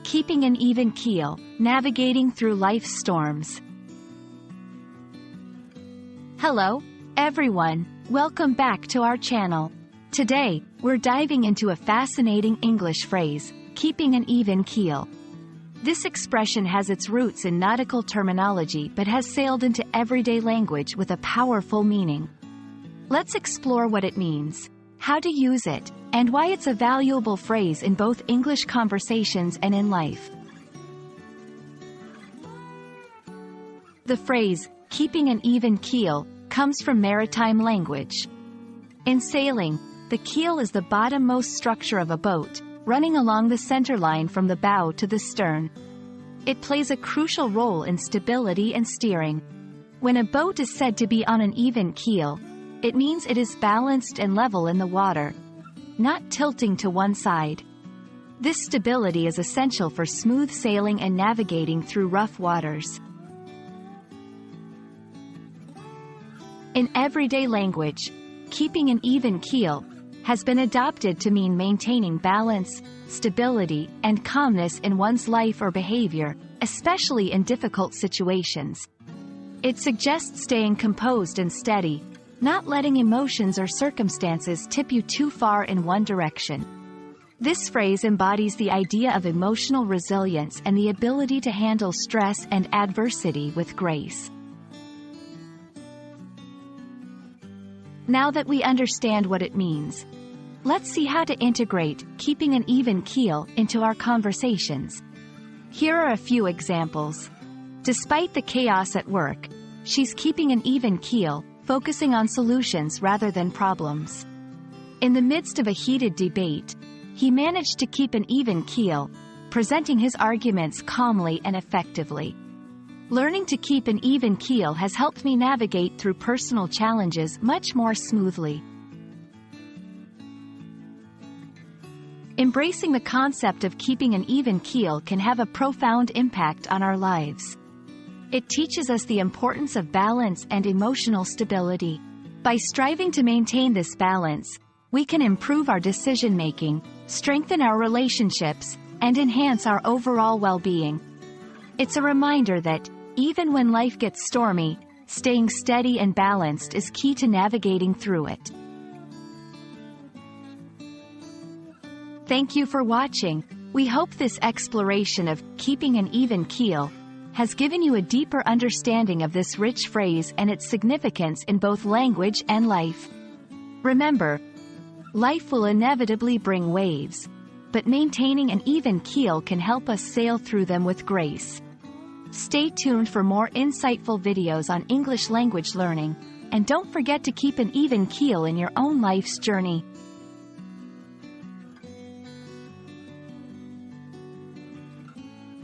Keeping an even keel, navigating through life's storms. Hello, everyone. Welcome back to our channel. Today, we're diving into a fascinating English phrase, keeping an even keel. This expression has its roots in nautical terminology but has sailed into everyday language with a powerful meaning. Let's explore what it means, how to use it, and why it's a valuable phrase in both English conversations and in life. The phrase, keeping an even keel, comes from maritime language. In sailing, the keel is the bottommost structure of a boat, running along the center line from the bow to the stern. It plays a crucial role in stability and steering. When a boat is said to be on an even keel, it means it is balanced and level in the water, not tilting to one side. This stability is essential for smooth sailing and navigating through rough waters. In everyday language, keeping an even keel has been adopted to mean maintaining balance, stability, and calmness in one's life or behavior, especially in difficult situations. It suggests staying composed and steady, not letting emotions or circumstances tip you too far in one direction. This phrase embodies the idea of emotional resilience and the ability to handle stress and adversity with grace. Now that we understand what it means, let's see how to integrate keeping an even keel into our conversations. Here are a few examples. Despite the chaos at work, she's keeping an even keel, focusing on solutions rather than problems. In the midst of a heated debate, he managed to keep an even keel, presenting his arguments calmly and effectively. Learning to keep an even keel has helped me navigate through personal challenges much more smoothly. Embracing the concept of keeping an even keel can have a profound impact on our lives. It teaches us the importance of balance and emotional stability. By striving to maintain this balance, we can improve our decision-making, strengthen our relationships, and enhance our overall well-being. It's a reminder that, even when life gets stormy, staying steady and balanced is key to navigating through it. Thank you for watching. We hope this exploration of keeping an even keel has given you a deeper understanding of this rich phrase and its significance in both language and life. Remember, life will inevitably bring waves, but maintaining an even keel can help us sail through them with grace. Stay tuned for more insightful videos on English language learning, and don't forget to keep an even keel in your own life's journey.